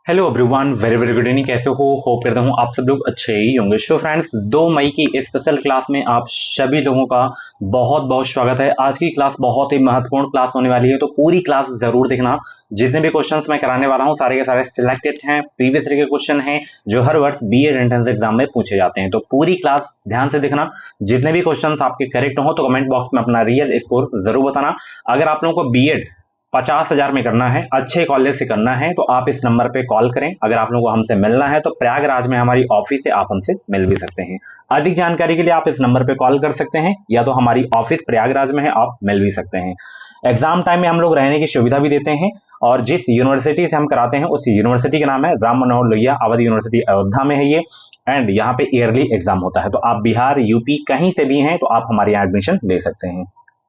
Hello everyone, very very good evening. कैसे हो? Hope करता हूँ आप सब लोग अच्छे ही होंगे। सो फ्रेंड्स, 2 मई की स्पेशल क्लास में आप सभी लोगों का बहुत बहुत स्वागत है। आज की क्लास बहुत ही महत्वपूर्ण क्लास होने वाली है, तो पूरी क्लास जरूर देखना। जितने भी क्वेश्चंस मैं कराने वाला हूँ सारे के सारे सिलेक्टेड हैं, प्रीवियस ईयर के क्वेश्चन हैं जो हर वर्ष बीएड एंट्रेंस एग्जाम में पूछे जाते हैं। तो पूरी क्लास ध्यान से देखना। जितने भी क्वेश्चंस आपके करेक्ट हो तो कमेंट बॉक्स में अपना रियल स्कोर जरूर बताना। अगर आप लोगों को बीएड 50,000 में करना है, अच्छे कॉलेज से करना है, तो आप इस नंबर पे कॉल करें। अगर आप लोगों को हमसे मिलना है तो प्रयागराज में हमारी ऑफिस है, आप हमसे मिल भी सकते हैं। अधिक जानकारी के लिए आप इस नंबर पे कॉल कर सकते हैं, या तो हमारी ऑफिस प्रयागराज में है, आप मिल भी सकते हैं। एग्जाम टाइम में हम लोग रहने की सुविधा भी देते हैं, और जिस यूनिवर्सिटी से हम कराते हैं उस यूनिवर्सिटी का नाम है राम मनोहर लोहिया अवध यूनिवर्सिटी, अयोध्या में है ये। एंड यहाँ पे ईयरली एग्जाम होता है, तो आप बिहार, यूपी कहीं से भी हैं तो आप हमारे यहाँ एडमिशन ले सकते हैं।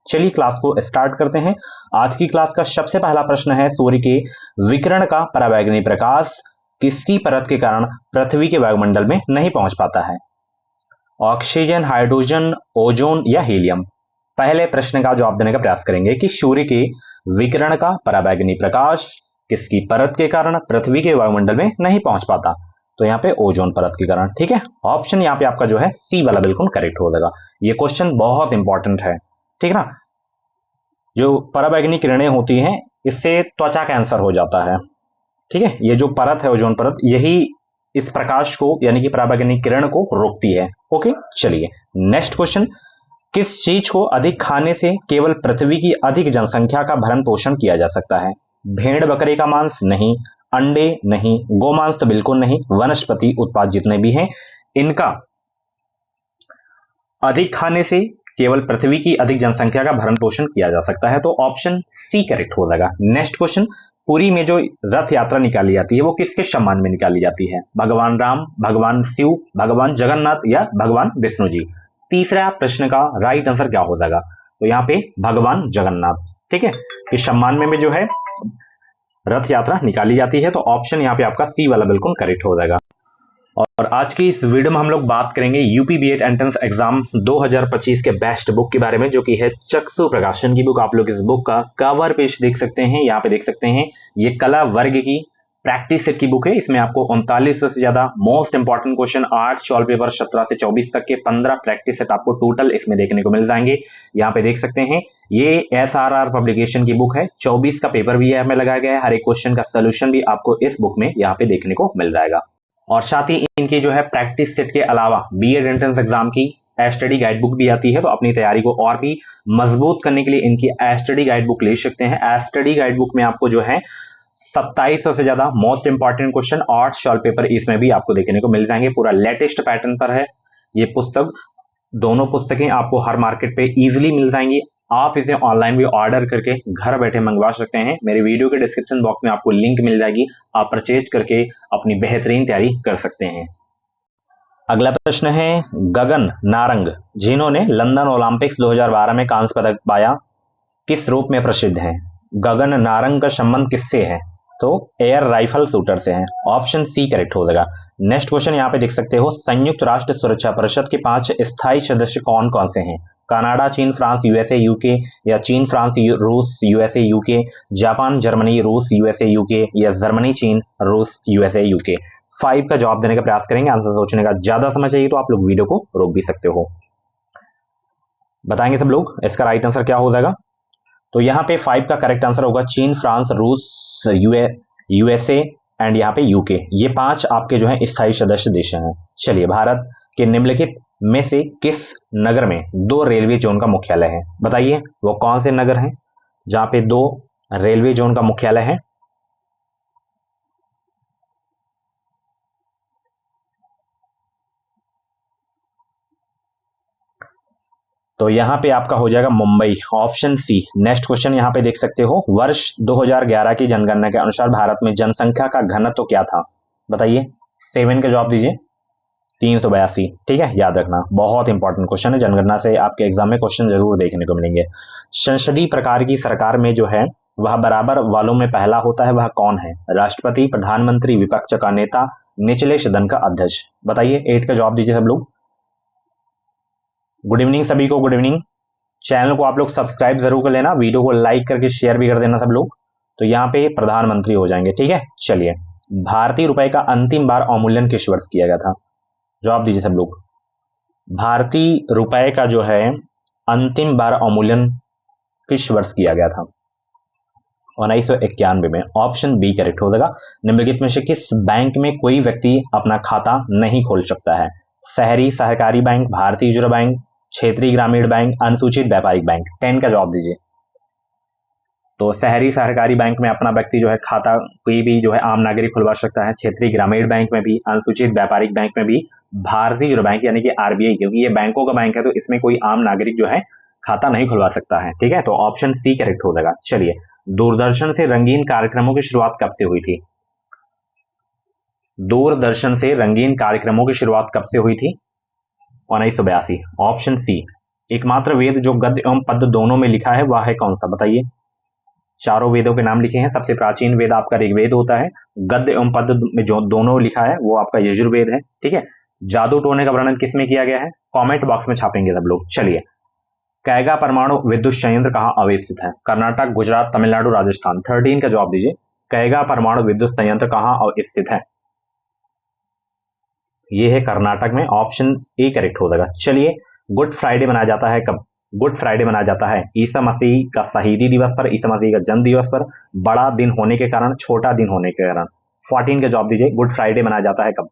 चलिए क्लास को स्टार्ट करते हैं। आज की क्लास का सबसे पहला प्रश्न है, सूर्य के विकिरण का परावैंगनी प्रकाश किसकी परत के कारण पृथ्वी के वायुमंडल में नहीं पहुंच पाता है? ऑक्सीजन, हाइड्रोजन, ओजोन या हीलियम? पहले प्रश्न का जवाब देने का प्रयास करेंगे कि सूर्य के विकिरण का परावैंगनी प्रकाश किसकी परत के कारण पृथ्वी के वायुमंडल में नहीं पहुंच पाता? तो यहाँ पे ओजोन परत के कारण। ठीक है, ऑप्शन यहाँ पे आपका जो है सी वाला बिल्कुल करेक्ट हो जाएगा। ये क्वेश्चन बहुत इंपॉर्टेंट है, ठीक है ना। जो पराबैंगनी किरणें होती हैं इससे त्वचा कैंसर हो जाता है। ठीक है, ये जो परत है ओजोन परत, यही इस प्रकाश को यानी कि पराबैंगनी किरण को रोकती है। ओके, चलिए नेक्स्ट क्वेश्चन। किस चीज को अधिक खाने से केवल पृथ्वी की अधिक जनसंख्या का भरण पोषण किया जा सकता है? भेड़ बकरे का मांस? नहीं। अंडे? नहीं। गोमांस तो बिल्कुल नहीं। वनस्पति उत्पाद जितने भी हैं इनका अधिक खाने से केवल पृथ्वी की अधिक जनसंख्या का भरण पोषण किया जा सकता है, तो ऑप्शन सी करेक्ट हो जाएगा। Next question. पुरी में जो रथ यात्रा निकाली जाती है वो किसके सम्मान में निकाली जाती है? भगवान राम, भगवान शिव, भगवान जगन्नाथ या भगवान विष्णु जी? तीसरा प्रश्न का राइट आंसर क्या हो जाएगा? तो यहाँ पे भगवान जगन्नाथ, ठीक है, इस सम्मान में जो है रथ यात्रा निकाली जाती है, तो ऑप्शन यहाँ पे आपका सी वाला बिल्कुल करेक्ट हो जाएगा। और आज की इस वीडियो में हम लोग बात करेंगे यूपी बीएड एंट्रेंस एग्जाम 2025 के बेस्ट बुक के बारे में, जो कि है चक्षु प्रकाशन की बुक। आप लोग इस बुक का कवर पेज देख सकते हैं, यहाँ पे देख सकते हैं। ये कला वर्ग की प्रैक्टिस सेट की बुक है। इसमें आपको 3900 से ज्यादा most important question, 8 solve paper 17 से 24 तक के 15 प्रैक्टिस सेट आपको टोटल इसमें देखने को मिल जाएंगे। यहाँ पे देख सकते हैं ये एसआरआर पब्लिकेशन की बुक है। 24 का पेपर भी हमें लगाया गया है। हर एक क्वेश्चन का सोल्यूशन भी आपको इस बुक में यहाँ पे देखने को मिल जाएगा। और साथ ही इनकी जो है प्रैक्टिस सेट के अलावा बीएड एंट्रेंस एग्जाम की स्टडी गाइड बुक भी आती है, तो अपनी तैयारी को और भी मजबूत करने के लिए इनकी स्टडी गाइड बुक ले सकते हैं। स्टडी गाइड बुक में आपको जो है 2700 से ज्यादा most important question, 8 solve paper इसमें भी आपको देखने को मिल जाएंगे। पूरा लेटेस्ट पैटर्न पर है ये पुस्तक। दोनों पुस्तकें आपको हर मार्केट पे इजीली मिल जाएंगी। आप इसे ऑनलाइन भी ऑर्डर करके घर बैठे मंगवा सकते हैं। मेरे वीडियो के डिस्क्रिप्शन बॉक्स में आपको लिंक मिल जाएगी, आप परचेज करके अपनी बेहतरीन तैयारी कर सकते हैं। अगला प्रश्न है, गगन नारंग जिन्होंने लंदन ओलंपिक्स 2012 में कांस्य पदक पाया किस रूप में प्रसिद्ध हैं? गगन नारंग का संबंध किससे है? तो एयर राइफल शूटर से है। ऑप्शन सी करेक्ट हो जाएगा। नेक्स्ट क्वेश्चन यहाँ पे देख सकते हो, संयुक्त राष्ट्र सुरक्षा परिषद के 5 स्थायी सदस्य कौन कौन से हैं? कनाडा, चीन, फ्रांस, यूएसए, यूके, या चीन, फ्रांस, रूस, यूएसए, यूके, जापान, जर्मनी, रूस, यूएसए, यूके, या जर्मनी, चीन, रूस, यूएसए, यूके? 5 का जवाब देने का प्रयास करेंगे। आंसर सोचने का ज्यादा समय चाहिए तो आप लोग वीडियो को रोक भी सकते हो। बताएंगे सब लोग इसका राइट आंसर क्या हो जाएगा? तो यहाँ पे 5 का करेक्ट आंसर होगा चीन, फ्रांस, रूस, यूएसए एंड यहाँ पे यूके। ये 5 आपके जो है स्थायी सदस्य देश हैं। चलिए, भारत के निम्नलिखित में से किस नगर में 2 रेलवे जोन का मुख्यालय है? बताइए वो कौन से नगर हैं जहां पे 2 रेलवे जोन का मुख्यालय है? तो यहाँ पे आपका हो जाएगा Mumbai, option C. Next question यहाँ पे देख सकते हो, वर्ष 2011 की जनगणना के अनुसार भारत में जनसंख्या का घनत्व क्या था? बताइए। 7 का जवाब दीजिए। 382। ठीक है, याद रखना, बहुत इंपॉर्टेंट क्वेश्चन है। जनगणना से आपके एग्जाम में क्वेश्चन जरूर देखने को मिलेंगे। संसदीय प्रकार की सरकार में जो है वह बराबर वालों में पहला होता है, वह कौन है? राष्ट्रपति, प्रधानमंत्री, विपक्ष का नेता, निचले सदन का अध्यक्ष? बताइए। 8 का जवाब दीजिए सब लोग। गुड इवनिंग सभी को, गुड इवनिंग। चैनल को आप लोग सब्सक्राइब जरूर कर लेना, वीडियो को लाइक करके शेयर भी कर देना सब लोग। तो यहाँ पे प्रधानमंत्री हो जाएंगे। ठीक है, चलिए भारतीय रुपए का अंतिम बार अवमूल्यन किस वर्ष किया गया था? जवाब दीजिए सब लोग। भारतीय रुपए का जो है अंतिम बार अवमूल्यन किस वर्ष किया गया था? 1991 में। ऑप्शन बी करेक्ट हो जाएगा। निम्नलिखित में से किस बैंक में कोई व्यक्ति अपना खाता नहीं खोल सकता है? शहरी सहकारी बैंक, भारतीय रिजर्व बैंक, क्षेत्रीय ग्रामीण बैंक, अनुसूचित व्यापारिक बैंक। 10 का जवाब दीजिए। तो शहरी सहकारी बैंक में अपना व्यक्ति जो है खाता कोई भी जो है आम नागरिक खुलवा सकता है, क्षेत्रीय ग्रामीण बैंक में भी, अनुसूचित व्यापारिक बैंक में भी, भारतीय रिजर्व बैंक यानी कि आरबीआई, क्योंकि ये बैंकों का बैंक है तो इसमें कोई आम नागरिक जो है खाता नहीं खुलवा सकता है। ठीक है, तो ऑप्शन सी करेक्ट हो जाएगा। चलिए, दूरदर्शन से रंगीन कार्यक्रमों की शुरुआत कब से हुई थी? दूरदर्शन से रंगीन कार्यक्रमों की शुरुआत कब से हुई थी? 1982। Option C. एकमात्र वेद जो गद्य एवं पद्य दोनों में लिखा है वह है कौन सा? बताइए। चारों वेदों के नाम लिखे हैं। सबसे प्राचीन वेद आपका ऋग्वेद होता है। गद्य एवं पद्य में जो दोनों लिखा है वो आपका यजुर्वेद है। ठीक है, जादू टोने का वर्णन किसमें किया गया है? कमेंट बॉक्स में छापेंगे सब लोग। चलिए, कैगा परमाणु विद्युत संयंत्र कहां अवस्थित है? कर्नाटक, गुजरात, तमिलनाडु, राजस्थान। 13 का जवाब दीजिए। कैगा परमाणु विद्युत संयंत्र कहां अवस्थित है? ये है कर्नाटक में। ऑप्शन ए करेक्ट हो जाएगा। चलिए, गुड फ्राइडे मनाया जाता है कब? गुड फ्राइडे मनाया जाता है ईसा मसीह का शहीदी दिवस पर, ईसा मसीह का जन्म दिवस पर, बड़ा दिन होने के कारण, छोटा दिन होने के कारण। 14 का जवाब दीजिए। गुड फ्राइडे मनाया जाता है कब?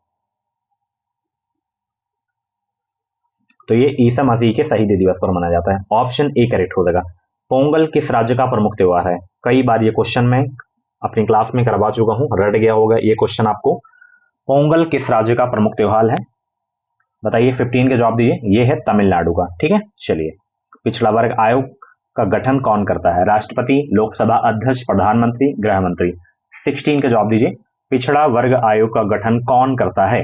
तो ये ईसा मसीह के शहीदी दिवस पर मनाया जाता है। ऑप्शन ए करेक्ट हो जाएगा। पोंगल किस राज्य का प्रमुख त्योहार है? कई बार ये क्वेश्चन मैं अपनी क्लास में करवा चुका हूं, रट गया होगा ये क्वेश्चन आपको। पोंगल किस राज्य का प्रमुख त्योहार है? बताइए। 15 का जवाब दीजिए। ये है तमिलनाडु का। ठीक है, चलिए, पिछड़ा वर्ग आयोग का गठन कौन करता है? राष्ट्रपति, लोकसभा अध्यक्ष, प्रधानमंत्री, गृह मंत्री। 16 का जवाब दीजिए। पिछड़ा वर्ग आयोग का गठन कौन करता है?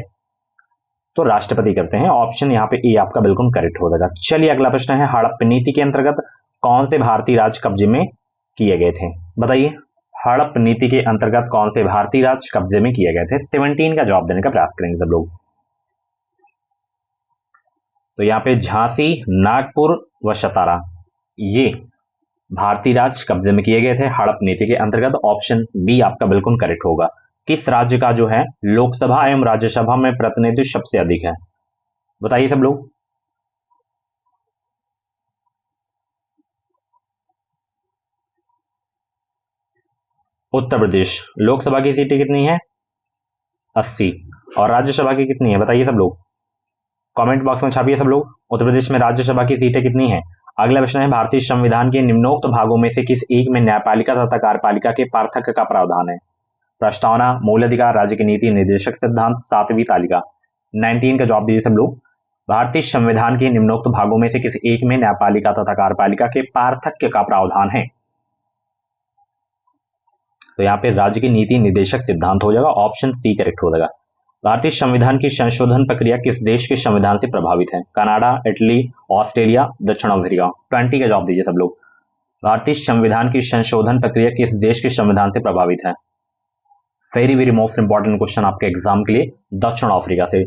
तो राष्ट्रपति करते हैं। ऑप्शन यहाँ पे ए आपका बिल्कुल करेक्ट हो जाएगा। चलिए, अगला प्रश्न है, हड़प्पा नीति के अंतर्गत कौन से भारतीय राज्य कब्जे में किए गए थे? बताइए। हड़प्पा नीति के अंतर्गत कौन से भारतीय राज्य कब्जे में किए गए थे? 17 का जवाब देने का प्रयास करेंगे सब लोग। तो यहाँ पे झांसी, नागपुर व सतारा ये भारतीय राज्य कब्जे में किए गए थे हड़प्पा नीति के अंतर्गत। ऑप्शन बी आपका बिल्कुल करेक्ट होगा। किस राज्य का जो है लोकसभा एवं राज्यसभा में प्रतिनिधित्व सबसे अधिक है? बताइए सब लोग। उत्तर प्रदेश। लोकसभा की सीटें कितनी है? 80। और राज्यसभा की कितनी है? बताइए सब लोग, कमेंट बॉक्स में छापिए सब लोग। उत्तर प्रदेश में राज्यसभा की सीटें कितनी है? अगला प्रश्न है, भारतीय संविधान के निम्नोक्त भागों में से किस एक में न्यायपालिका तथा कार्यपालिका के पार्थक्य का प्रावधान है? प्रस्तावना, मूल अधिकार, राज्य की नीति निर्देशक सिद्धांत, 7वीं तालिका। 19 का जवाब दीजिए सब लोग। भारतीय संविधान के निम्नोक्त भागों में से किस एक में न्यायपालिका तथा कार्यपालिका के पार्थक्य का प्रावधान है? तो यहाँ पे राज्य की नीति निर्देशक सिद्धांत हो जाएगा। ऑप्शन सी करेक्ट हो जाएगा। भारतीय संविधान की संशोधन प्रक्रिया किस देश के संविधान से प्रभावित है? कनाडा, इटली, ऑस्ट्रेलिया, दक्षिण अफ्रीका। 20 का जवाब दीजिए सब लोग। भारतीय संविधान की संशोधन प्रक्रिया किस देश के संविधान से प्रभावित है? Very very most important question आपके एग्जाम के लिए। दक्षिण अफ्रीका से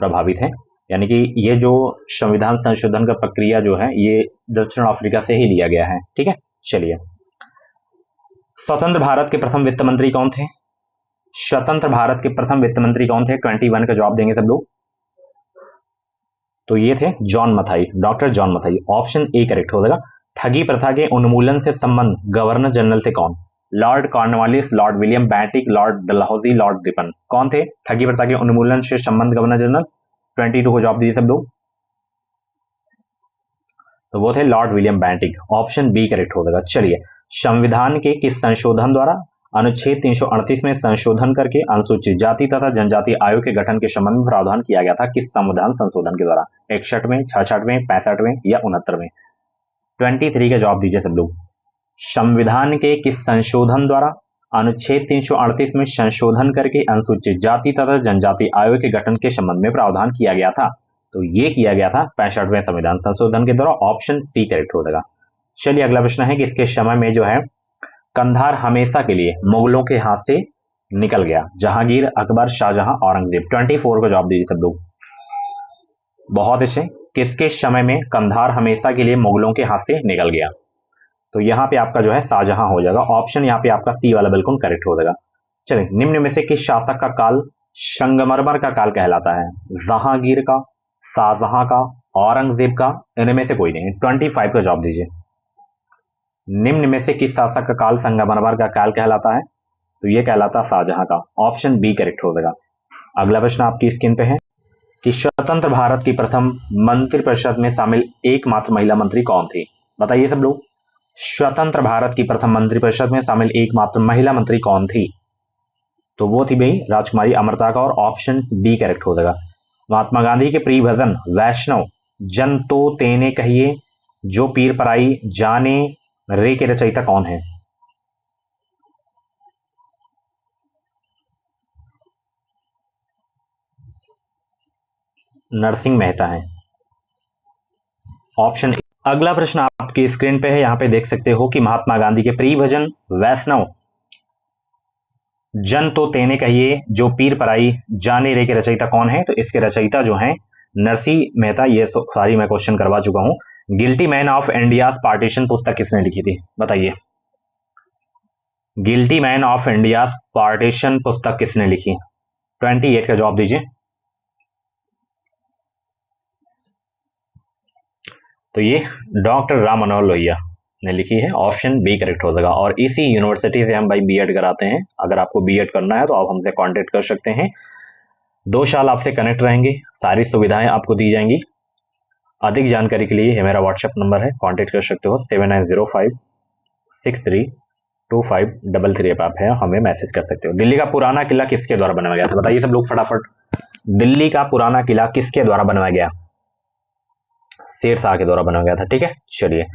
प्रभावित है, यानी कि ये जो संविधान संशोधन का प्रक्रिया जो है ये दक्षिण अफ्रीका से ही लिया गया है। ठीक है, चलिए, स्वतंत्र भारत के प्रथम वित्त मंत्री कौन थे? स्वतंत्र भारत के प्रथम वित्त मंत्री कौन थे? 21 का जवाब देंगे सब लोग। तो ये थे John Mathai, doctor John Mathai. Option A correct हो जाएगा। ठगी प्रथा के उन्मूलन से संबंध गवर्नर जनरल से कौन? Lord Cornwallis, Lord William Bentinck, Lord Dalhousie, Lord Ripon. कौन थे ठगी प्रथा के उन्मूलन से संबंध गवर्नर जनरल? 22 को जवाब दीजिए सब लोग। तो वो थे Lord William Bentinck. Option B correct हो जाएगा। चलिए, संविधान के किस संशोधन द्वारा अनुच्छेद 338 में संशोधन करके अनुसूचित जाति तथा जनजाति आयोग के गठन के संबंध में प्रावधान किया गया था? किस संविधान संशोधन के द्वारा? 61वें, 66वें, 65वें या 69वें? 23 का जवाब दीजिए सब लोग। संविधान के किस संशोधन द्वारा अनुच्छेद 338 में संशोधन करके अनुसूचित जाति तथा जनजाति आयोग के गठन के संबंध में प्रावधान किया गया था? तो ये किया गया था 65वें संविधान संशोधन के द्वारा। ऑप्शन सी करेक्ट हो जाएगा। चलिए, अगला प्रश्न है कि इसके समय में जो है कंधार हमेशा के लिए मुगलों के हाथ से निकल गया? जहांगीर, अकबर, शाहजहां, औरंगजेब। 24 को जवाब दीजिए सब लोग। बहुत अच्छे। किसके समय में कंधार हमेशा के लिए मुगलों के हाथ से निकल गया? तो यहां पे आपका जो है शाहजहां हो जाएगा। ऑप्शन यहाँ पे आपका सी वाला बिल्कुल करेक्ट हो जाएगा। चलिए, निम्न में से किस शासक का काल संगमरमर का काल कहलाता है? जहांगीर का, शाहजहां का, औरंगजेब का, इनमें से कोई नहीं। 25 का जवाब दीजिए। निम्न में से किस शासक का काल संगमरमर का काल कहलाता है? तो ये कहलाता शाहजहां का। ऑप्शन बी करेक्ट हो जाएगा। अगला प्रश्न आपकी स्क्रीन पे है कि स्वतंत्र भारत की प्रथम मंत्रिपरिषद में शामिल एकमात्र महिला मंत्री कौन थी? बताइए सब लोग, स्वतंत्र भारत की प्रथम मंत्रिपरिषद में शामिल एकमात्र महिला मंत्री कौन थी? तो वो थी भाई राजकुमारी अमृता का, और ऑप्शन डी करेक्ट हो जाएगा। महात्मा गांधी के प्रिय भजन वैष्णव जन तो तेने कहिए जो पीर पराई जाने रे के रचयिता कौन है? नरसिंह मेहता है। ऑप्शन। अगला प्रश्न आपकी स्क्रीन पे है, यहां पे देख सकते हो कि महात्मा गांधी के प्रिय भजन वैष्णव जन तो तेने कहिए जो पीर पराई जाने रे के रचयिता कौन है? तो इसके रचयिता जो हैं नरसिंह मेहता। ये सारी मैं क्वेश्चन करवा चुका हूं। Guilty man of India partition पुस्तक किसने लिखी थी? बताइए, guilty man of India partition पुस्तक किसने लिखी? 28 का जवाब दीजिए। तो ये डॉक्टर राम मनोहर लोहिया ने लिखी है। ऑप्शन बी करेक्ट हो जाएगा। और इसी यूनिवर्सिटी से हम भाई बीएड कराते हैं। अगर आपको बीएड करना है तो आप हमसे कांटेक्ट कर सकते हैं। 2 साल आपसे कनेक्ट रहेंगे, सारी सुविधाएं आपको दी जाएंगी। अधिक जानकारी के लिए मेरा व्हाट्सएप नंबर है, कांटेक्ट कर सकते हो। 7905632533 पे आप है, हमें मैसेज कर सकते हो। दिल्ली का पुराना किला किसके द्वारा बनवाया गया था? बताइए सब लोग फटाफट, दिल्ली का पुराना किला किसके द्वारा बनवाया गया? शेर शाह के द्वारा बनाया गया था। ठीक है, चलिए,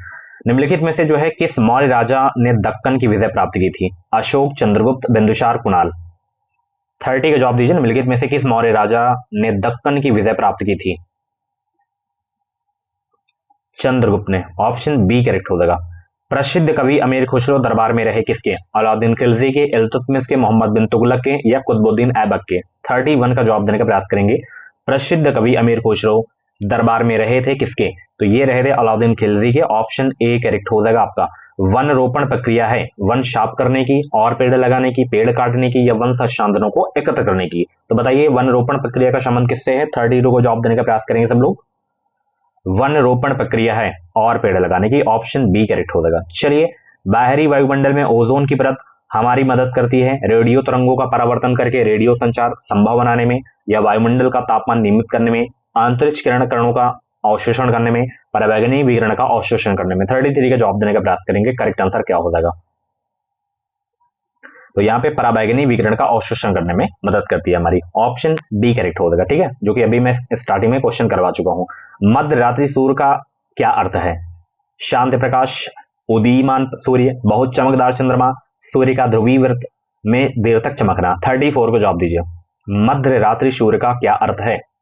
निम्नलिखित में से जो है किस मौर्य राजा ने दक्कन की विजय प्राप्त की थी? अशोक, चंद्रगुप्त, बिंदुसार, कुणाल। 30 का जवाब दीजिए। निम्नलिखित में से किस मौर्य राजा ने दक्कन की विजय प्राप्त की थी? चंद्रगुप्त ने। ऑप्शन बी करेक्ट हो जाएगा। प्रसिद्ध कवि अमीर खुसरो दरबार में रहे किसके? अलाउद्दीन खिलजी के, इल्तुतमिश के, मोहम्मद बिन तुगलक के, या कुतुबुद्दीन ऐबक के? 31 का जवाब देने का प्रयास करेंगे। प्रसिद्ध कवि अमीर खुसरो दरबार में रहे थे किसके? तो ये रहे थे अलाउद्दीन खिलजी के। ऑप्शन ए करेक्ट हो जाएगा आपका। वन रोपण प्रक्रिया है वन साफ करने की, और पेड़ लगाने की, पेड़ काटने की, या वन संसाधनों को एकत्र करने की? तो बताइए वन रोपण प्रक्रिया का संबंध किससे है? 32 को जवाब देने का प्रयास करेंगे सब लोग। वन रोपण प्रक्रिया है और पेड़ लगाने की। ऑप्शन बी करेक्ट हो जाएगा। चलिए, बाहरी वायुमंडल में ओजोन की परत हमारी मदद करती है रेडियो तरंगों का परावर्तन करके रेडियो संचार संभव बनाने में, या वायुमंडल का तापमान नियमित करने में, अंतरिक्ष किरण कणों का अवशोषण करने में, पराबैंगनी विकिरण का अवशोषण करने में? 33 का जवाब देने का प्रयास करेंगे। करेक्ट आंसर क्या हो जाएगा? तो यहाँ पे पराबैंगनी विकिरण का अवशोषण करने में मदद करती है हमारी। ऑप्शन डी करेक्ट हो जाएगा। ठीक है, जो कि अभी मैं स्टार्टिंग में क्वेश्चन करवा चुका हूं। मध्य रात्रि सूर्य का क्या अर्थ है? शांत प्रकाश, उदीयमान सूर्य, बहुत चमकदार चंद्रमा, सूर्य का ध्रुवीय वृत्त में देर तक चमकना। 34 को जवाब दीजिए। मध्य रात्रि सूर्य का क्या अर्थ है?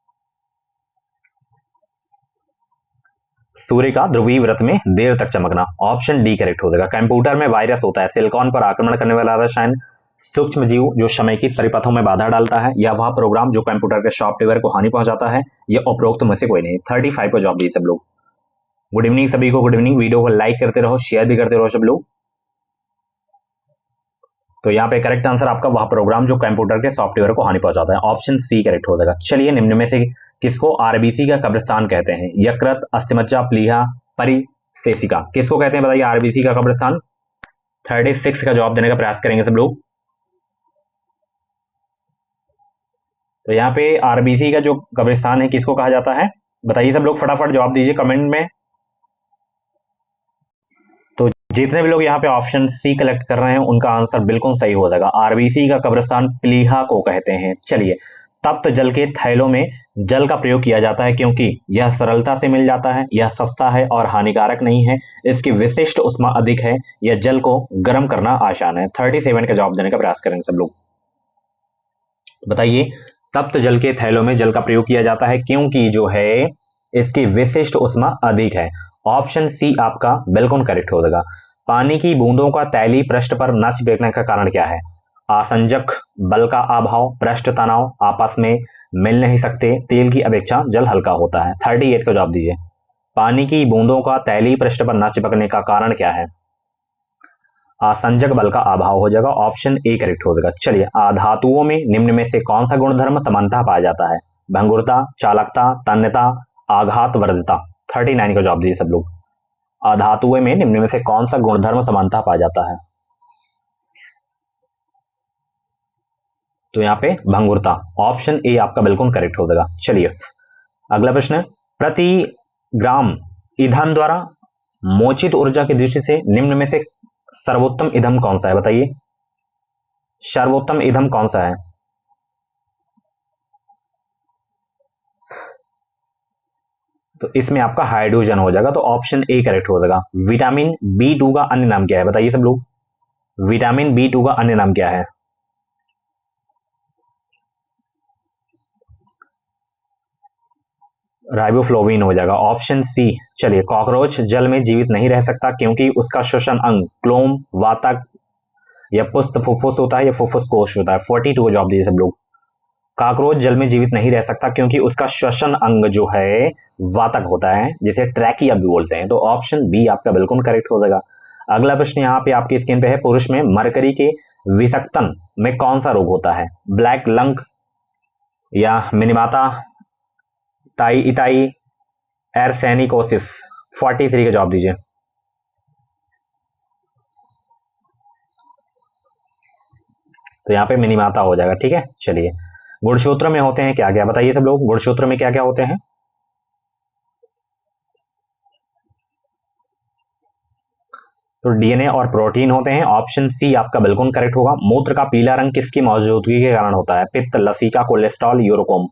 सूर्य का ध्रुवीय वृत्त में देर तक चमकना। ऑप्शन डी करेक्ट हो जाएगा। कंप्यूटर में वायरस होता है सिलिकॉन पर आक्रमण करने वाला रसायन, सूक्ष्म जीव जो समेकित परिपथों में बाधा डालता है, या वह प्रोग्राम जो कंप्यूटर के सॉफ्टवेयर को हानि पहुंचाता है, या उपरोक्त में से कोई नहीं। 35 को जवाब दीजिए सब लोग। गुड इवनिंग सभी को, गुड इवनिंग। वीडियो को लाइक करते रहो, शेयर भी करते रहो सब लोग। तो यहाँ पे करेक्ट आंसर आपका वह प्रोग्राम जो कंप्यूटर के सॉफ्टवेयर को हानि पहुंचाता है। ऑप्शन सी करेक्ट हो जाएगा। चलिए, निम्न में से किसको आरबीसी का कब्रिस्तान कहते हैं? यकृत, अस्थिमज्जा, प्लीहा, परिशेषिका। किसको कहते हैं बताइए आरबीसी का कब्रिस्तान? 36 का जवाब देने का प्रयास करेंगे सब लोग। तो यहाँ पे आरबीसी का जो कब्रिस्तान है किसको कहा जाता है? बताइए सब लोग, फटाफट जवाब दीजिए कमेंट में। तो जितने भी लोग यहाँ पे ऑप्शन सी कलेक्ट कर रहे हैं उनका आंसर बिल्कुल सही हो जाएगा। आरबीसी का कब्रिस्तान प्लीहा को कहते हैं। चलिए, तप्त जल के थैलों में जल का प्रयोग किया जाता है क्योंकि यह सरलता से मिल जाता है, यह सस्ता है और हानिकारक नहीं है, इसकी विशिष्ट उष्मा अधिक है, यह जल को गर्म करना आसान है। 37 का जवाब देने का प्रयास करेंगे सब लोग। बताइए, तप्त जल के थैलों में जल का प्रयोग किया जाता है क्योंकि जो है इसकी विशिष्ट उष्मा अधिक है। ऑप्शन सी आपका बिल्कुल करेक्ट हो जाएगा। पानी की बूंदों का तैलीय पृष्ठ पर न चिपकने का कारण क्या है? आसंजक बल का अभाव, पृष्ठ तनाव, आपस में मिल नहीं सकते, तेल की अपेक्षा जल हल्का होता है। 38 का जवाब दीजिए। पानी की बूंदों का तैलीय पृष्ठ पर न चिपकने का कारण क्या है? आसंजक बल का अभाव हो जाएगा, ऑप्शन ए करेक्ट हो जाएगा। चलिए, धातुओं में निम्न में से कौन सा गुणधर्म समानता पाया जाता है? भंगुरता, चालकता, तन्यता, आघात वर्धिता। 39 का जवाब दीजिए सब लोग। धातुओं में निम्न में से कौन सा गुणधर्म समानता पाया जाता है? तो यहाँ पे भंगुरता, ऑप्शन ए आपका बिल्कुल करेक्ट हो जाएगा। चलिए, अगला प्रश्न है, प्रति ग्राम ईंधन द्वारा मोचित ऊर्जा की दृष्टि से निम्न में से सर्वोत्तम ईंधन कौन सा है? बताइए, सर्वोत्तम ईंधन कौन सा है? तो इसमें आपका हाइड्रोजन हो जाएगा, तो ऑप्शन ए करेक्ट हो जाएगा। विटामिन B2 का अन्य नाम क्या है? बताइए सब लोग, विटामिन B2 का अन्य नाम क्या है? राइबोफ्लोविन हो जाएगा, ऑप्शन सी। चलिए, कॉकरोच जल में जीवित नहीं रह सकता क्योंकि उसका श्वसन अंग क्लोम, वातक या पुष्ट फुफ्फुस होता है या फुफ्फुस कोश होता है। 42 को जवाब दीजिए सब लोग। कॉकरोच जल में जीवित नहीं रह सकता क्योंकि उसका श्वसन अंग जो है वातक होता है, जिसे ट्रैकिया भी बोलते हैं, तो ऑप्शन बी आपका बिल्कुल करेक्ट हो जाएगा। अगला प्रश्न यहाँ पे आपकी स्क्रीन पे है, पुरुष में मरकरी के विषाक्तन में कौन सा रोग होता है? ब्लैक लंग या मिनिमाता, ताई इताई, एरसेनिकोसिस। 43 का जवाब दीजिए। तो यहाँ पे मिनिमाता हो जाएगा, ठीक है। चलिए, गुणसूत्र में होते हैं क्या क्या? बताइए सब लोग, गुणसूत्र में क्या क्या होते हैं? तो डीएनए और प्रोटीन होते हैं, ऑप्शन सी आपका बिल्कुल करेक्ट होगा। मूत्र का पीला रंग किसकी मौजूदगी के कारण होता है? पित्त, लसीका, कोलेस्ट्रॉल, यूरोकोम।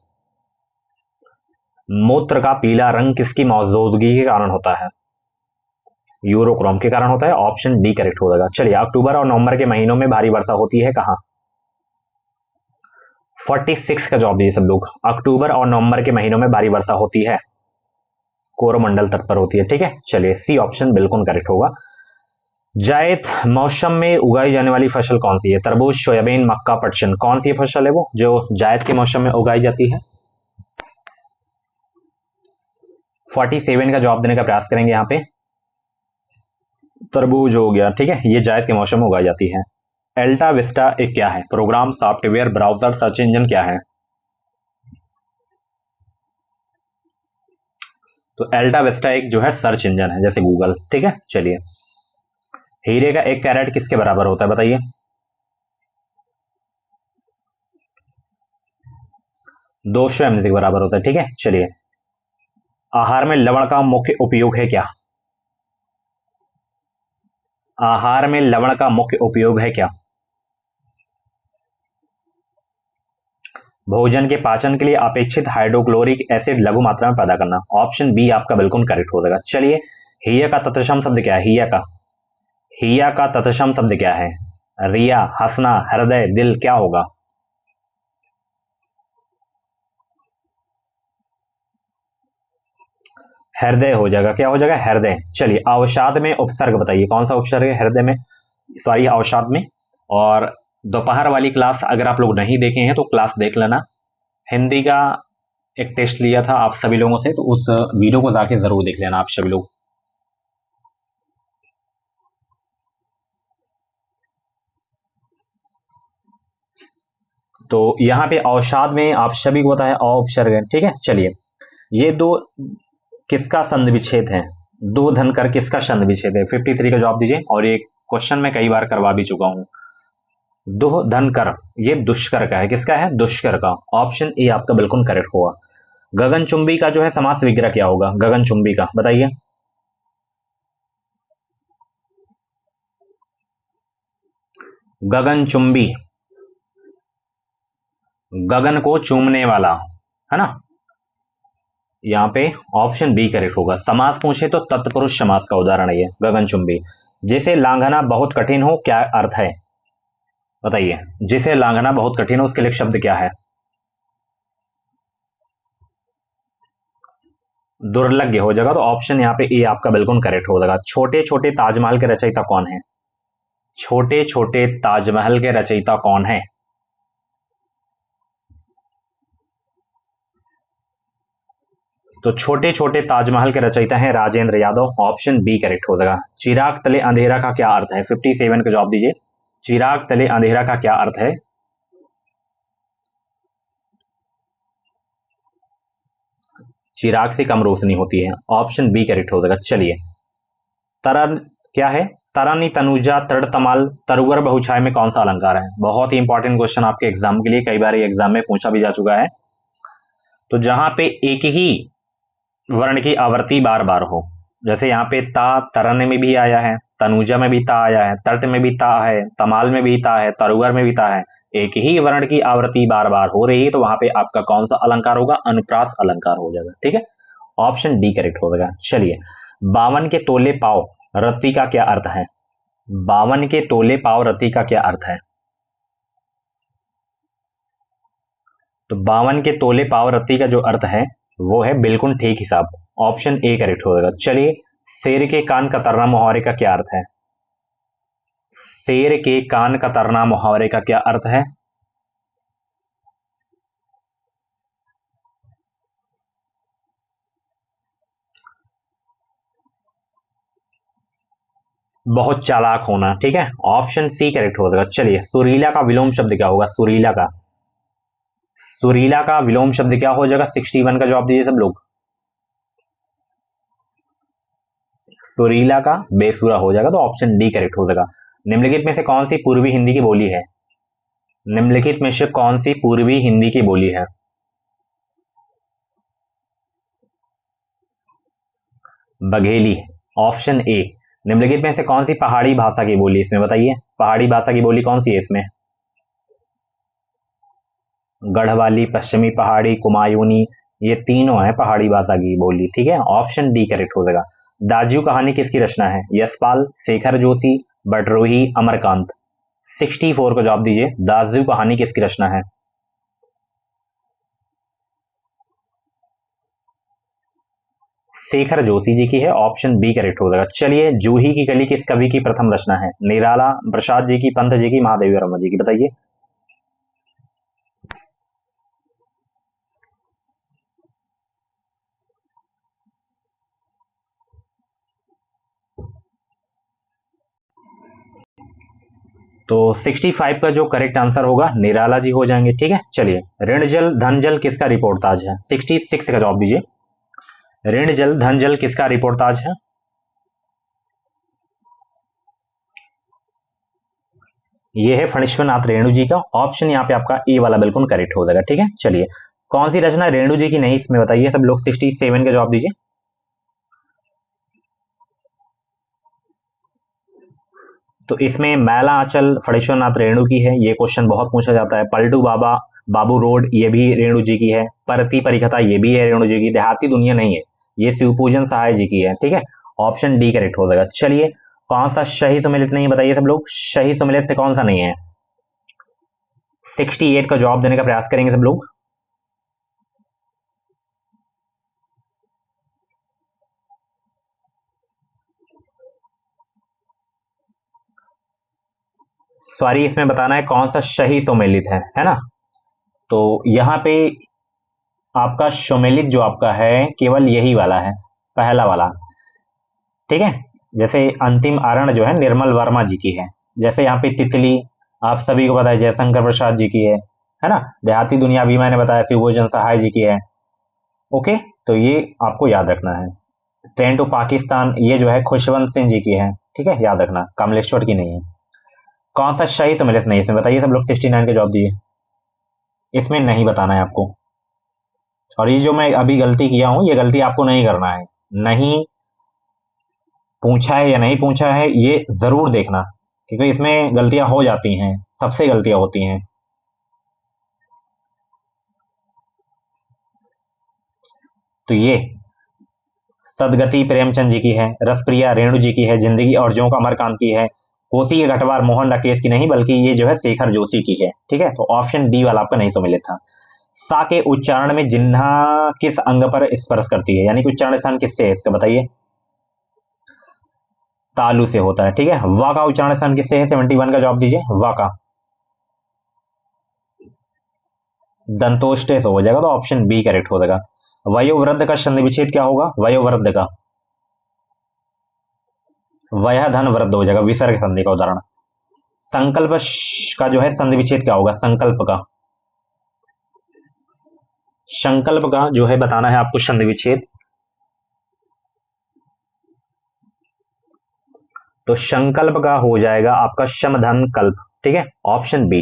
मूत्र का पीला रंग किसकी मौजूदगी के कारण होता है? यूरोक्रोम के कारण होता है, ऑप्शन डी करेक्ट हो जाएगा। चलिए, अक्टूबर और नवंबर के महीनों में भारी वर्षा होती है कहां? 46 का जवाब दीजिए सब लोग। अक्टूबर और नवंबर के महीनों में भारी वर्षा होती है, कोरोमंडल तट पर होती है, ठीक है। चलिए, सी ऑप्शन बिल्कुल करेक्ट होगा। जायद मौसम में उगाई जाने वाली फसल कौन सी है? तरबूज, सोयाबीन, मक्का, पटसन। कौन सी फसल है वो जो जायद के मौसम में उगाई जाती है? 47 का जवाब देने का प्रयास करेंगे यहाँ पे। तरबूज हो गया, ठीक है, ये जायद के मौसम में उगाई जाती है। एल्टा विस्टा एक क्या है? Program, software, browser, search engine क्या है? तो एल्टा विस्टा एक जो है सर्च इंजन है, जैसे गूगल, ठीक है। चलिए, हीरे का 1 कैरेट किसके बराबर होता है? बताइए। 200 mg के बराबर होता है, ठीक है। चलिए, आहार में लवण का मुख्य उपयोग है क्या? आहार में लवण का मुख्य उपयोग है क्या? भोजन के पाचन के लिए अपेक्षित हाइड्रोक्लोरिक एसिड लघु मात्रा में पैदा करना, ऑप्शन बी आपका बिल्कुल करेक्ट हो जाएगा। चलिए, हिया का तत्सम शब्द क्या है? हिया का तत्सम शब्द क्या है? रिया, हंसना, हृदय, दिल, क्या होगा? हृदय हो जाएगा, क्या हो जाएगा? हृदय। चलिए, अवसाद में उपसर्ग बताइए, कौन सा उपसर्ग है हृदय में, सॉरी अवसाद में? और दोपहर वाली क्लास अगर आप लोग नहीं देखे हैं तो क्लास देख लेना। हिंदी का एक टेस्ट लिया था आप सभी लोगों से, तो उस वीडियो को जाके जरूर देख लेना आप सभी लोग। तो यहाँ पे अवसाद में आप सभी को पता है उपसर्ग है, ठीक है। चलिए, ये दो किसका संधि विच्छेद है? दो धनकर किसका संधि विच्छेद है? 53 का जवाब दीजिए। और ये क्वेश्चन मैं कई बार करवा भी चुका हूं। दो धनकर, ये दुष्कर का है, किसका है? दुष्कर का, ऑप्शन ए आपका बिल्कुल करेक्ट होगा। गगनचुंबी का जो है समास विग्रह क्या होगा? गगनचुंबी का बताइए। गगनचुंबी, गगन को चूमने वाला, है ना? यहाँ पे ऑप्शन बी करेक्ट होगा। समास पूछे तो तत्पुरुष समास का उदाहरण है ये गगनचुंबी। जिसे लांघना बहुत कठिन हो, क्या अर्थ है? बताइए, जिसे लांघना बहुत कठिन हो उसके लिए शब्द क्या है? दुर्लभ हो जाएगा, तो ऑप्शन यहाँ पे ए आपका बिल्कुल करेक्ट हो जाएगा। छोटे छोटे ताजमहल के रचयिता कौन है? छोटे छोटे ताजमहल के रचयिता कौन है? तो छोटे छोटे ताजमहल के रचयिता हैं Rajendra Yadav, option B correct हो जाएगा। चिराग तले अंधेरा का क्या अर्थ है, 57 का जवाब दीजिए। चिराग तले अंधेरा का क्या अर्थ है? चिराग से कम रोशनी होती है, ऑप्शन बी करेक्ट हो जाएगा। चलिए, तरन क्या है? तरनी तनुजा तृण तमाल तरुवर बहुछाय में कौन सा अलंकार है? बहुत ही इंपॉर्टेंट क्वेश्चन आपके एग्जाम के लिए, कई बार ये एग्जाम में पूछा भी जा चुका है। तो जहां पे एक ही वर्ण की आवृत्ति बार बार हो, जैसे यहाँ पे ता तरन में भी आया है, तनुजा में भी ता आया है, तट में भी ता है, तमाल में भी ता है, तरुवर में भी ता है, एक ही वर्ण की आवृत्ति बार बार हो रही है, तो वहां पे आपका कौन सा अलंकार होगा? अनुप्रास अलंकार हो जाएगा। ठीक है, ऑप्शन डी करेक्ट हो जाएगा। चलिए, 52 के तोले पाव रत्ती का क्या अर्थ है? 52 के तोले पाव रत्ती का क्या अर्थ है? तो 52 के तोले पाव रत्ती का जो अर्थ है वो है बिल्कुल ठीक हिसाब, ऑप्शन ए करेक्ट हो जाएगा। चलिए, शेर के कान कतरना मुहावरे का क्या अर्थ है? शेर के कान कतरना मुहावरे का क्या अर्थ है? बहुत चालाक होना। ठीक है, ऑप्शन सी करेक्ट हो जाएगा। चलिए, सुरीला का विलोम शब्द क्या होगा? सुरीला का विलोम शब्द क्या हो जाएगा? 61 का जवाब दीजिए सब लोग। सुरीला का बेसुरा हो जाएगा, तो ऑप्शन डी करेक्ट हो जाएगा। निम्नलिखित में से कौन सी पूर्वी हिंदी की बोली है? निम्नलिखित में से कौन सी पूर्वी हिंदी की बोली है? Bagheli, option A. निम्नलिखित में से कौन सी पहाड़ी भाषा की बोली इसमें बताइए? पहाड़ी भाषा की बोली कौन सी है इसमें? गढ़वाली, पश्चिमी पहाड़ी, कुमायूनी, ये तीनों है पहाड़ी भाषा की बोली। ठीक है, ऑप्शन डी करेक्ट हो जाएगा। दाजू कहानी किसकी रचना है? यशपाल, शेखर जोशी, बटरोही, अमरकांत। 64 को जवाब दीजिए, दाजू कहानी किसकी रचना है? शेखर जोशी जी की है, ऑप्शन बी करेक्ट हो जाएगा। चलिए, जूही की कली किस कवि की प्रथम रचना है? निराला, प्रसाद जी की, पंत जी की, महादेवी वर्मा जी की, बताइए। तो 65 का जो करेक्ट आंसर होगा निराला जी हो जाएंगे। ठीक है, चलिए, ऋण जल धन जल किसका रिपोर्टाज है? 66 का जवाब दीजिए। ऋण जल धन जल किसका रिपोर्टाज है? ये है फणीश्वरनाथ रेणु जी का, ऑप्शन यहाँ पे आपका ए वाला बिल्कुल करेक्ट हो जाएगा। ठीक है, चलिए, कौन सी रचना रेणु जी की नहीं इसमें बताइए सब लोग। 67 का जवाब दीजिए। तो इसमें मैला आंचल फणीश्वरनाथ रेणु की है, ये क्वेश्चन बहुत पूछा जाता है। पलटू बाबा बाबू रोड, ये भी रेणु जी की है। परती परिकथा, ये भी है रेणु जी की। देहाती दुनिया नहीं है, ये शिवपूजन सहाय जी की है। ठीक है, ऑप्शन डी करेक्ट हो जाएगा। चलिए, कौन सा शही सुमिलित नहीं बताइए सब लोग। शही सुमिलित कौन सा नहीं है? 68 का जवाब देने का प्रयास करेंगे सब लोग। सॉरी, इसमें बताना है कौन सा शही सुमेलित है ना। तो यहाँ पे आपका सुमेलित जो आपका है केवल यही वाला है, पहला वाला। ठीक है, जैसे अंतिम आरण जो है निर्मल वर्मा जी की है। जैसे यहाँ पे तितली आप सभी को पता है जयशंकर प्रसाद जी की है ना। देहाती दुनिया भी मैंने बताया शिवभोजन सहाय जी की है। ओके, तो ये आपको याद रखना है। ट्रेन टू पाकिस्तान ये जो है खुशवंत सिंह जी की है। ठीक है, याद रखना, कमलेश्वर की नहीं है। कौन सा शही सम्मिलित नहीं इसमें बताइए सब लोग। 69 के जवाब दिए। इसमें नहीं बताना है आपको। और ये जो मैं अभी गलती किया हूं, ये गलती आपको नहीं करना है। नहीं पूछा है या नहीं पूछा है ये जरूर देखना, क्योंकि इसमें गलतियां हो जाती हैं, सबसे गलतियां होती हैं। तो ये सदगति प्रेमचंद जी की है, रसप्रिया रेणु जी की है, जिंदगी और ज्यों का अमरकांत की है, कोसी के घटवार मोहन राकेश की नहीं, बल्कि ये जो है शेखर जोशी की है। ठीक है, तो ऑप्शन डी वाला आपका नहीं तो मिले था। सा के उच्चारण में जिन्हा किस अंग पर स्पर्श करती है, यानी कि उच्चारण स्थान किससे है इसका बताइए। तालु से होता है। ठीक है, वा का उच्चारण स्थान किससे है? 71 का जवाब दीजिए। वा का दंतोष्टे से हो जाएगा, तो ऑप्शन बी करेक्ट हो जाएगा। वयोवृद्ध का संधि विच्छेद क्या होगा? वयोवृद्ध का वह धन वृद्ध हो जाएगा, विसर्ग संधि का उदाहरण। संकल्प का जो है संधि विच्छेद क्या होगा? संकल्प का जो है बताना है आपको संधि विच्छेद। तो संकल्प का हो जाएगा आपका समधन कल्प, ठीक है, ऑप्शन बी।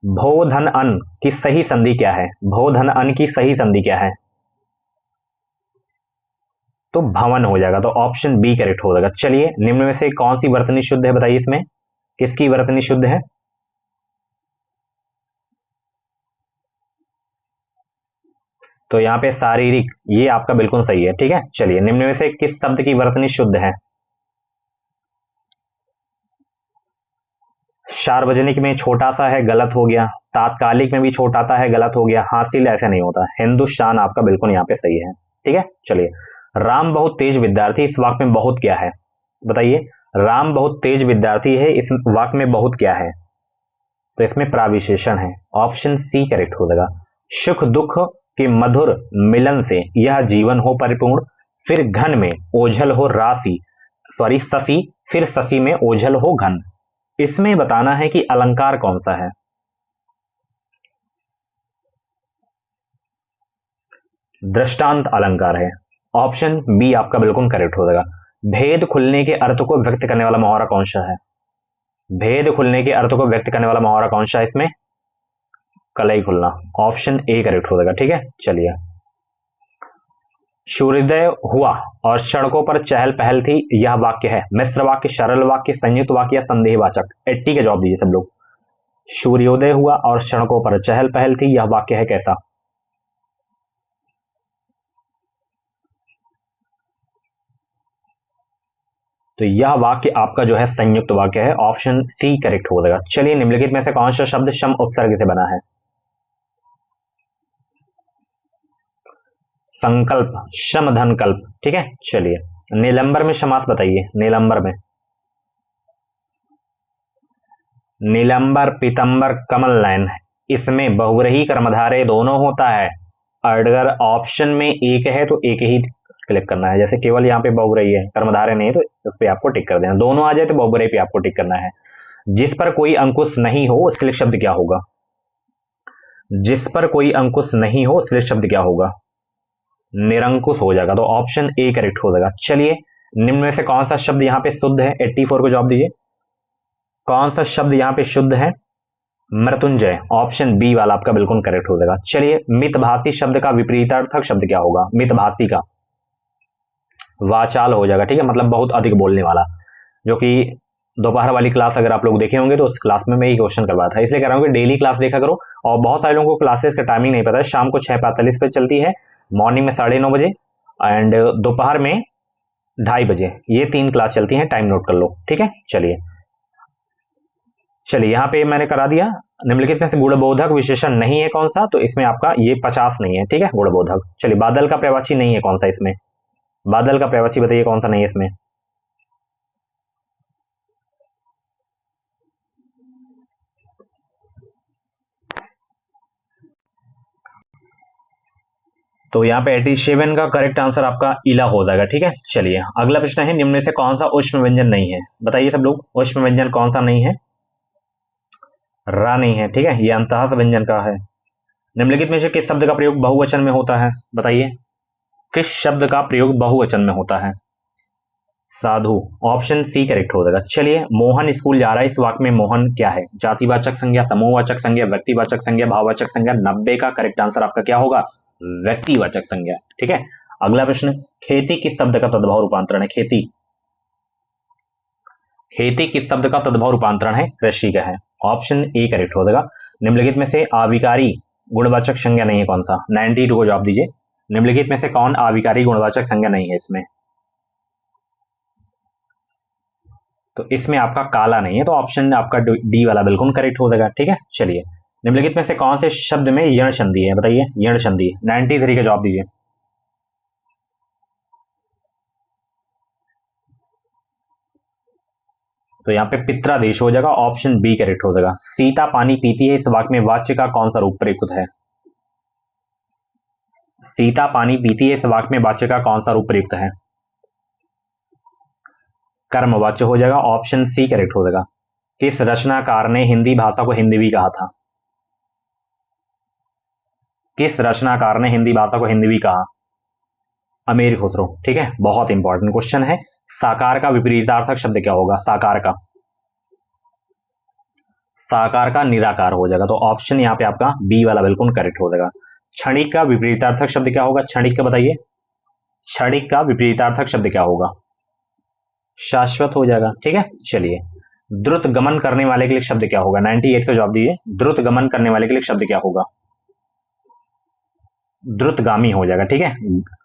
भो धन अन की सही संधि क्या है? भो धन अन की सही संधि क्या है? तो भवन हो जाएगा, तो ऑप्शन बी करेक्ट हो जाएगा। चलिए, निम्न में से कौन सी वर्तनी शुद्ध है बताइए, इसमें किसकी वर्तनी शुद्ध है? तो यहां पे शारीरिक, ये आपका बिल्कुल सही है, ठीक है। चलिए, निम्न में से किस शब्द की वर्तनी शुद्ध है? सार्वजनिक में छोटा सा है, गलत हो गया। तात्कालिक में भी छोटा सा है, गलत हो गया। हासिल ऐसे नहीं होता। हिंदुस्तान आपका बिल्कुल यहाँ पे सही है, ठीक है। चलिए, राम बहुत तेज विद्यार्थी, इस वाक्य में बहुत क्या है बताइए? राम बहुत तेज विद्यार्थी है, इस वाक्य में बहुत क्या है? तो इसमें प्राविशेषण है, ऑप्शन सी करेक्ट हो जाएगा। सुख दुख के मधुर मिलन से यह जीवन हो परिपूर्ण, फिर घन में ओझल हो राशि, सॉरी शशि, फिर शशि में ओझल हो घन। इसमें बताना है कि अलंकार कौन सा है। दृष्टांत अलंकार है, ऑप्शन बी आपका बिल्कुल करेक्ट हो जाएगा। भेद खुलने के अर्थ को व्यक्त करने वाला मुहावरा कौन सा है? भेद खुलने के अर्थ को व्यक्त करने वाला मुहावरा कौन सा है इसमें? कलई खुलना, ऑप्शन ए करेक्ट हो जाएगा, ठीक है। चलिए, सूर्योदय हुआ और सड़कों पर चहल पहल थी, यह वाक्य है मिश्र वाक्य, सरल वाक्य, संयुक्त वाक्य या संदेहवाचक? 80 का जवाब दीजिए सब लोग। सूर्योदय हुआ और सड़कों पर चहल पहल थी, यह वाक्य है कैसा? तो यह वाक्य आपका जो है संयुक्त वाक्य है, ऑप्शन सी करेक्ट हो जाएगा। चलिए, निम्नलिखित में से कौन सा शब्द सम उपसर्ग से बना है? संकल्प, समधन कल्प, ठीक है। चलिए, नीलंबर में समास बताइए। नीलंबर में, नीलंबर, पीतंबर, कमल नयन, इसमें बहुव्रीहि कर्मधारय दोनों होता है। अगर ऑप्शन में एक है तो एक ही क्लिक करना है। जैसे केवल यहाँ पे बहुव्रीहि है, कर्मधारय नहीं है, तो उस पर आपको टिक कर देना। दोनों आ जाए तो बहुव्रीहि पे आपको टिक करना है। जिस पर कोई अंकुश नहीं हो उसके लिए शब्द क्या होगा? जिस पर कोई अंकुश नहीं हो उसके लिए शब्द क्या होगा? निरंकुश हो जाएगा, तो ऑप्शन ए करेक्ट हो जाएगा। चलिए, निम्न में से कौन सा शब्द यहाँ पे शुद्ध है? 84 को जवाब दीजिए। कौन सा शब्द यहाँ पे शुद्ध है? मृत्युंजय, ऑप्शन बी वाला आपका बिल्कुल करेक्ट हो जाएगा। चलिए, मितभाषी शब्द का विपरीतार्थक शब्द क्या होगा? मितभाषी का वाचाल हो जाएगा, ठीक है, मतलब बहुत अधिक बोलने वाला। जो कि दोपहर वाली क्लास अगर आप लोग देखे होंगे तो उस क्लास में मैं ये क्वेश्चन करवाया था, इसलिए कह रहा हूँ कि डेली क्लास देखा करो। और बहुत सारे लोगों को क्लासेस का टाइमिंग नहीं पता है। शाम को 6:45 पे चलती है, मॉर्निंग में 9:30 बजे, एंड दोपहर में 2:30 बजे, ये 3 क्लास चलती हैं। टाइम नोट कर लो, ठीक है। चलिए, यहाँ पे मैंने करा दिया। निम्नलिखित में से गुणबोधक विशेषण नहीं है कौन सा? तो इसमें आपका ये 50 नहीं है, ठीक है, गुणबोधक। चलिए, बादल का पर्यायवाची नहीं है कौन सा इसमें? बादल का पर्यायवाची बताइए कौन सा नहीं है इसमें? तो यहाँ पे 87 का करेक्ट आंसर आपका इला हो जाएगा, ठीक है। चलिए, अगला प्रश्न है, निम्न में से कौन सा उष्म व्यंजन नहीं है? बताइए सब लोग, उष्म व्यंजन कौन सा नहीं है? रा नहीं है, ठीक है, ये अंतः व्यंजन का है। निम्नलिखित में से किस शब्द का प्रयोग बहुवचन में होता है? बताइए, किस शब्द का प्रयोग बहुवचन में होता है? साधु, ऑप्शन सी करेक्ट हो जाएगा। चलिए, मोहन स्कूल जा रहा है, इस वाक्य में मोहन क्या है? जातिवाचक संज्ञा, समूहवाचक संज्ञा, व्यक्तिवाचक संज्ञा, भाववाचक संज्ञा? 90 का करेक्ट आंसर आपका क्या होगा? व्यक्तिवाचक संज्ञा, ठीक है। अगला प्रश्न, खेती किस शब्द का तद्भव रूपांतरण है? खेती, खेती किस शब्द का तद्भव रूपांतरण है? कृषि का है, ऑप्शन ए करेक्ट हो जाएगा। निम्नलिखित में से आविकारी गुणवाचक संज्ञा नहीं है कौन सा? 92 को जवाब दीजिए। निम्नलिखित में से कौन आविकारी गुणवाचक संज्ञा नहीं है इसमें? तो इसमें आपका काला नहीं है, तो ऑप्शन आपका डी वाला बिल्कुल करेक्ट हो जाएगा, ठीक है। चलिए, निम्नलिखित में से कौन से शब्द में यण संधि है? बताइए, यण संधि, 93 का जवाब दीजिए। तो यहाँ पे पित्रादेश हो जाएगा, ऑप्शन बी करेक्ट हो जाएगा। सीता पानी पीती है, इस वाक्य में वाच्य का कौन सा रूप प्रयुक्त है? सीता पानी पीती है, इस वाक्य में वाच्य का कौन सा रूप प्रयुक्त है? कर्मवाच्य हो जाएगा, ऑप्शन सी करेक्ट हो जाएगा। किस रचनाकार ने हिंदी भाषा को हिंदवी कहा था? किस रचनाकार ने हिंदी भाषा को हिंदवी कहा? अमीर खुसरो। ठीक है, बहुत इंपॉर्टेंट क्वेश्चन है। साकार का विपरीतार्थक शब्द क्या होगा? साकार का निराकार हो जाएगा, तो ऑप्शन यहां पे आपका बी वाला बिल्कुल करेक्ट हो जाएगा। क्षणिक का विपरीतार्थक शब्द क्या होगा? क्षणिक का बताइए, क्षणिक का विपरीतार्थक शब्द क्या होगा? शाश्वत हो जाएगा। ठीक है, चलिए। द्रुत गमन करने वाले के लिए शब्द क्या होगा? 98 का जवाब दीजिए। द्रुत गमन करने वाले के लिए शब्द क्या होगा? द्रुतगामी हो जाएगा। ठीक है,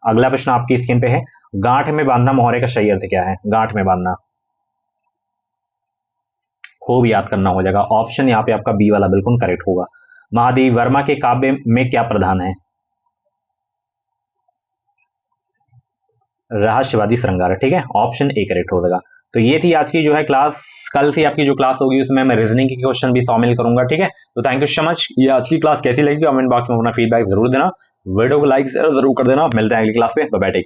अगला प्रश्न आपकी स्क्रीन पे है। गांठ में बांधना मोहरे का सही अर्थ क्या है? गांठ में बांधना, खूब याद करना हो जाएगा। ऑप्शन यहाँ पे आपका बी वाला बिल्कुल करेक्ट होगा। महादेवी वर्मा के काव्य में क्या प्रधान है? रहस्यवादी श्रृंगार। ठीक है, ऑप्शन ए करेक्ट हो जाएगा। तो ये थी आज की जो है क्लास। कल से आपकी जो क्लास होगी उसमें मैं रीजनिंग के क्वेश्चन भी शामिल करूंगा। ठीक है, तो थैंक यू सो मच। ये आज की क्लास कैसी लगी कमेंट बॉक्स में अपना फीडबैक जरूर देना, वीडियो को लाइक जरूर कर देना। मिलते हैं अगली क्लास पे, बाय बाय, टेक केयर।